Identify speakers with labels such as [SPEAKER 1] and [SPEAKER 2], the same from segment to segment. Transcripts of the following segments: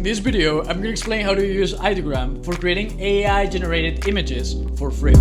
[SPEAKER 1] this video, I'm gonna explain how to use Ideogram for creating AI-generated images for free.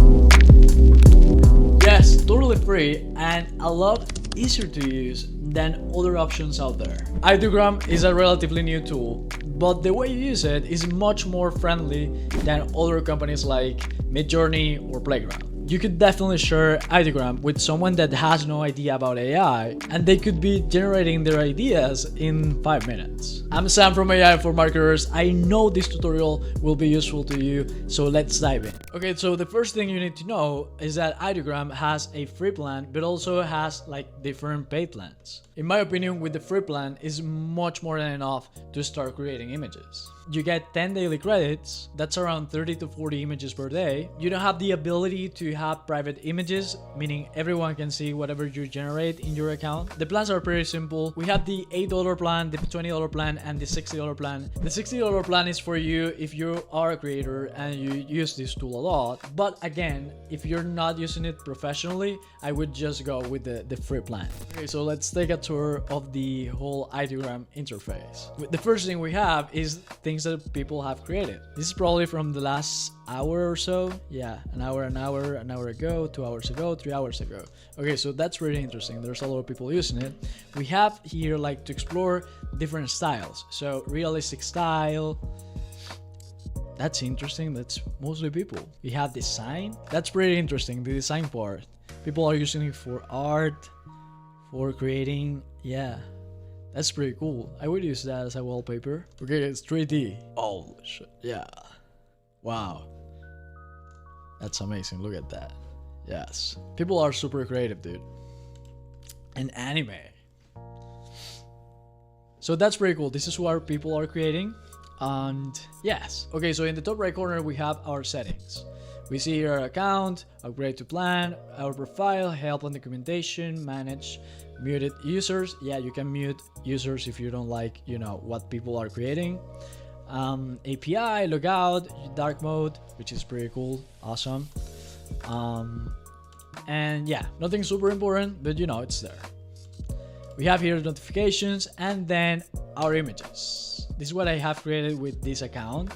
[SPEAKER 1] Yes, totally free and a lot easier to use than other options out there. Ideogram is a relatively new tool, but the way you use it is much more friendly than other companies like Midjourney or Playground. You could definitely share Ideogram with someone that has no idea about AI, and they could be generating their ideas in 5 minutes. I'm Sam from AI for Marketers. I know this tutorial will be useful to you, so let's dive in. Okay, so the first thing you need to know is that Ideogram has a free plan, but also has like different paid plans. In my opinion, with the free plan is much more than enough to start creating images. You get 10 daily credits, that's around 30 to 40 images per day. You don't have the ability to have private images, meaning everyone can see whatever you generate in your account. The plans are pretty simple. We have the $8 plan, the $20 plan, and the $60 plan. The $60 plan is for you if you are a creator and you use this tool a lot. But again, if you're not using it professionally, I would just go with the free plan. Okay, so let's take a tour of the whole Ideogram interface. The first thing we have is things that people have created. This is probably from the last hour or so. Yeah, an hour ago, 2 hours ago, 3 hours ago. Okay, so that's really interesting. There's a lot of people using it. We have here like to explore different styles. So realistic style. That's interesting. That's mostly people. We have design. That's pretty interesting. The design part. People are using it for art, for creating. Yeah. That's pretty cool. I would use that as a wallpaper. Okay, it's 3D. Oh shit, yeah. Wow. That's amazing, look at that. Yes. People are super creative, dude. And anime. So that's pretty cool. This is what people are creating. And yes. Okay, so in the top right corner, we have our settings. We see here our account, upgrade to plan, our profile, help and documentation, manage muted users. Yeah, you can mute users if you don't like, you know, what people are creating. API, logout, dark mode, which is pretty cool, awesome. And yeah, nothing super important, but you know, it's there. We have here notifications and then our images. This is what I have created with this account.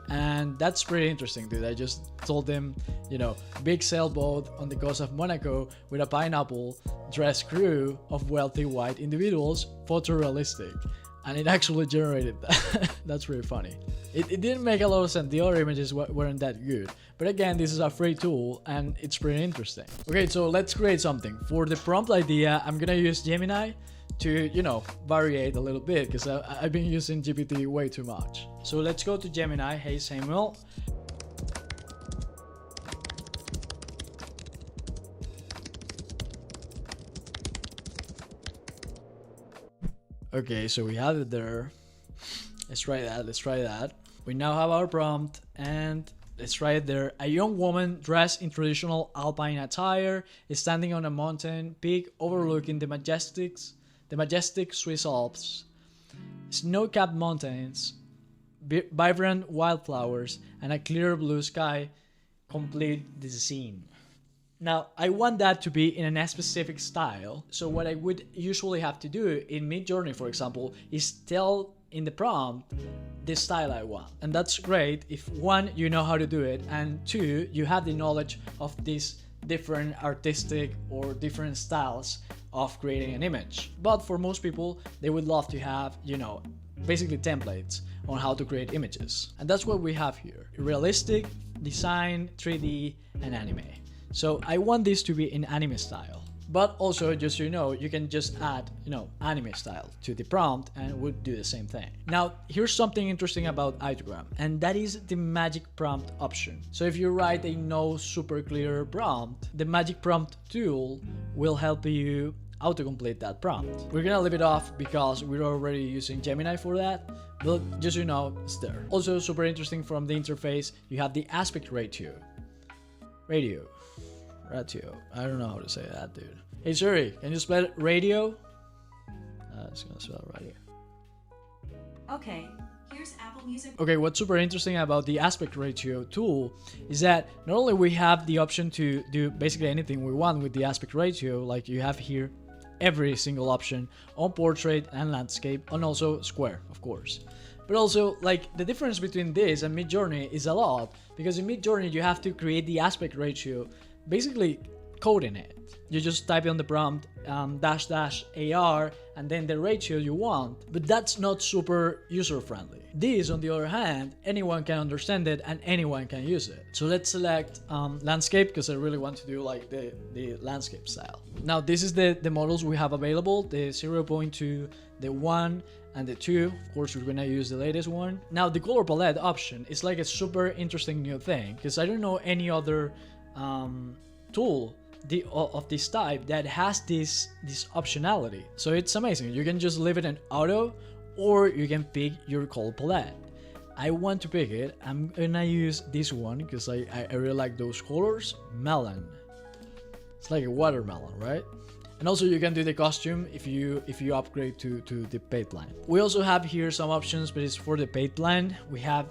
[SPEAKER 1] And that's pretty interesting, dude. I just told them, you know, big sailboat on the coast of Monaco with a pineapple dress crew of wealthy white individuals, photorealistic. And it actually generated that. That's really funny. It didn't make a lot of sense. The other images weren't that good. But again, this is a free tool and it's pretty interesting. Okay, so let's create something. For the prompt idea, I'm gonna use Gemini to, you know, variate a little bit because I've been using GPT way too much. So let's go to Gemini. Hey Samuel. Okay, so we have it there. Let's try that. We now have our prompt and let's try it there. A young woman dressed in traditional alpine attire is standing on a mountain peak overlooking the majestic Swiss Alps. Snow-capped mountains, vibrant wildflowers, and a clear blue sky complete the scene. Now, I want that to be in a specific style. So what I would usually have to do in Midjourney, for example, is tell in the prompt the style I want. And that's great if one, you know how to do it, and two, you have the knowledge of these different artistic or different styles of creating an image. But for most people, they would love to have, you know, basically templates on how to create images. And that's what we have here. Realistic, design, 3D, and anime. So I want this to be in anime style. But also, just so you know, you can just add, you know, anime style to the prompt and it would do the same thing. Now, here's something interesting about Ideogram, and that is the magic prompt option. So if you write a no super clear prompt, the magic prompt tool will help you autocomplete that prompt. We're gonna leave it off because we're already using Gemini for that, but just so you know, it's there. Also super interesting from the interface, you have the aspect ratio. I don't know how to say that, dude. Hey Siri, can you spell radio? It's gonna spell right here.
[SPEAKER 2] Okay, here's Apple Music.
[SPEAKER 1] Okay, what's super interesting about the aspect ratio tool is that not only we have the option to do basically anything we want with the aspect ratio, like you have here every single option on portrait and landscape, and also square, of course. But also, like, the difference between this and Midjourney is a lot, because in Midjourney you have to create the aspect ratio, basically coding it. You just type in the prompt dash dash AR and then the ratio you want, but that's not super user friendly. This, on the other hand, anyone can understand it and anyone can use it. So let's select landscape, because I really want to do like the landscape style. Now this is the models we have available, the 0.2, the 1 and the 2. Of course we're gonna use the latest one. Now the color palette option is like a super interesting new thing, because I don't know any other tool of this type that has this optionality. So it's amazing. You can just leave it in auto, or you can pick your color palette. I want to pick it. I'm gonna use this one because I really like those colors. Melon. It's like a watermelon, right? And also you can do the costume if you upgrade to the paid plan. We also have here some options, but it's for the paid plan. We have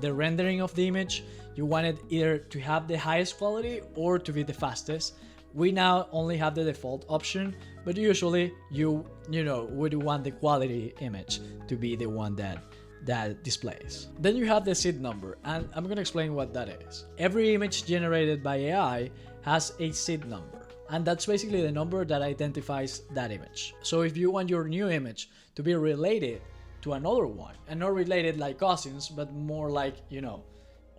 [SPEAKER 1] the rendering of the image. You want it either to have the highest quality or to be the fastest. We now only have the default option, but usually you know would want the quality image to be the one that displays. Then you have the seed number, and I'm gonna explain what that is. Every image generated by AI has a seed number, and that's basically the number that identifies that image. So if you want your new image to be related to another one, and not related like cousins, but more like, you know,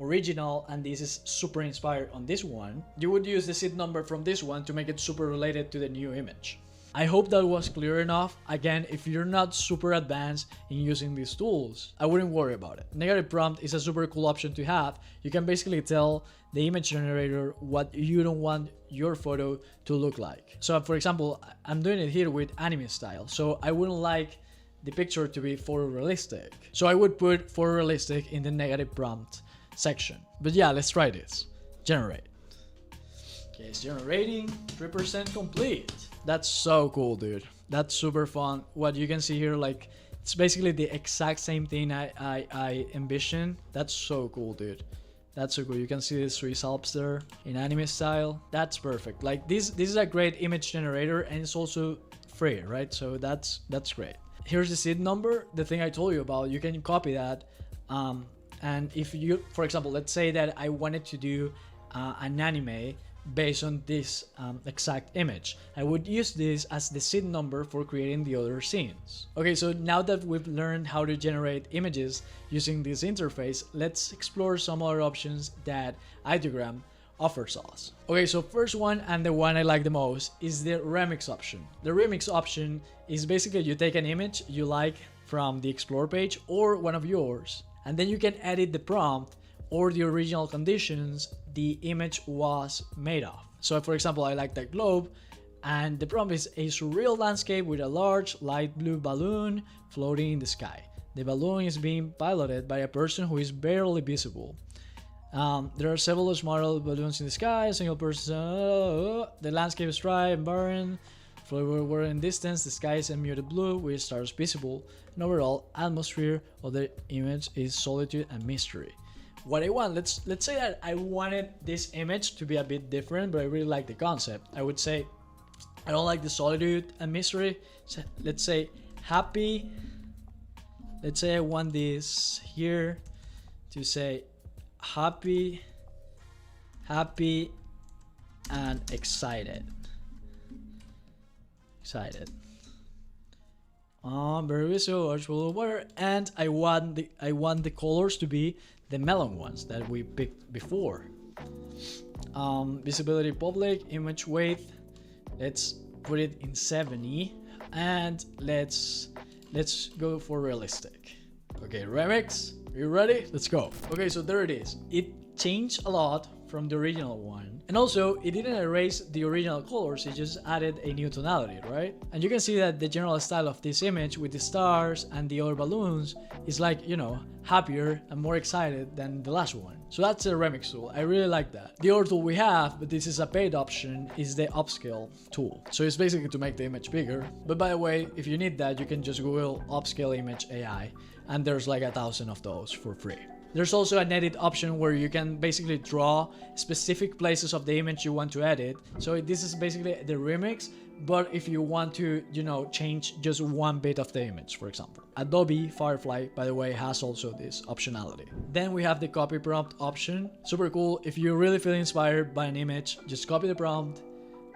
[SPEAKER 1] original, and this is super inspired on this one, you would use the seed number from this one to make it super related to the new image. I hope that was clear enough. Again, if you're not super advanced in using these tools, I wouldn't worry about it. Negative prompt is a super cool option to have. You can basically tell the image generator what you don't want your photo to look like. So for example, I'm doing it here with anime style, so I wouldn't like the picture to be photorealistic. So I would put photorealistic in the negative prompt section. But yeah, let's try this. Generate. Okay, it's generating. 3% complete. That's so cool, dude. That's super fun. What you can see here, like, it's basically the exact same thing I envisioned. That's so cool, dude. That's so cool. You can see these results there in anime style. That's perfect. Like, this is a great image generator, and it's also free, right? So that's great. Here's the seed number, the thing I told you about. You can copy that. And if you, for example, let's say that I wanted to do an anime based on this exact image, I would use this as the seed number for creating the other scenes. Okay, so now that we've learned how to generate images using this interface, let's explore some other options that Ideogram offers us. Okay, so first one, and the one I like the most, is the remix option. The remix option is basically you take an image you like from the explore page or one of yours, and then you can edit the prompt or the original conditions the image was made of. So for example, I like that globe, and the prompt is a surreal landscape with a large light blue balloon floating in the sky. The balloon is being piloted by a person who is barely visible. There are several smaller balloons in the sky, a single person, the landscape is dry and barren. We're in distance, the sky is a muted blue with stars visible, and overall atmosphere of the image is solitude and mystery. What I want, let's say that I wanted this image to be a bit different, but I really like the concept. I would say I don't like the solitude and mystery. So let's say happy. Let's say I want this here to say happy and excited. Very visual, large full of water, and I want the colors to be the melon ones that we picked before. Visibility public, image weight, let's put it in 70, and let's go for realistic. Okay, remix, are you ready? Let's go. Okay, so there it is. It changed a lot from the original one, and also it didn't erase the original colors, it just added a new tonality, right? And you can see that the general style of this image with the stars and the other balloons is like, you know, happier and more excited than the last one. So that's a remix tool. I really like that. The other tool we have, but this is a paid option, is the upscale tool. So it's basically to make the image bigger. But by the way, if you need that, you can just Google upscale image AI, and there's like 1,000 of those for free. There's also an edit option where you can basically draw specific places of the image you want to edit. So this is basically the remix, but if you want to, change just one bit of the image, for example. Adobe Firefly, by the way, has also this optionality. Then we have the copy prompt option. Super cool. If you really feel inspired by an image, just copy the prompt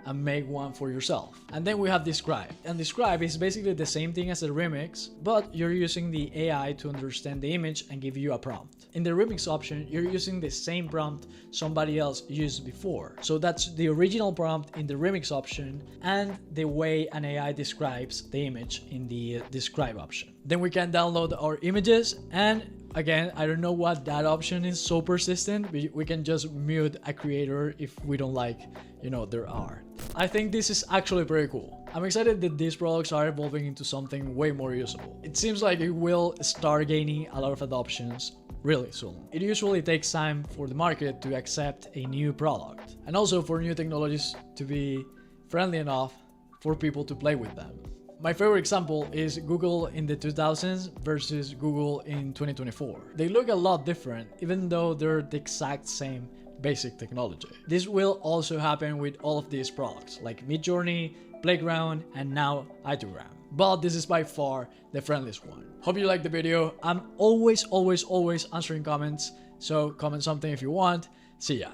[SPEAKER 1] and make one for yourself. And then we have Describe. And Describe is basically the same thing as the remix, but you're using the AI to understand the image and give you a prompt. In the remix option, you're using the same prompt somebody else used before. So that's the original prompt in the remix option and the way an AI describes the image in the Describe option. Then we can download our images, and again, I don't know what that option is so persistent. We can just mute a creator if we don't like, their art. I think this is actually pretty cool. I'm excited that these products are evolving into something way more usable. It seems like it will start gaining a lot of adoptions really soon. It usually takes time for the market to accept a new product, and also for new technologies to be friendly enough for people to play with them. My favorite example is Google in the 2000s versus Google in 2024. They look a lot different, even though they're the exact same basic technology. This will also happen with all of these products, like Midjourney, Playground, and now Ideogram. But this is by far the friendliest one. Hope you liked the video. I'm always answering comments, so comment something if you want. See ya.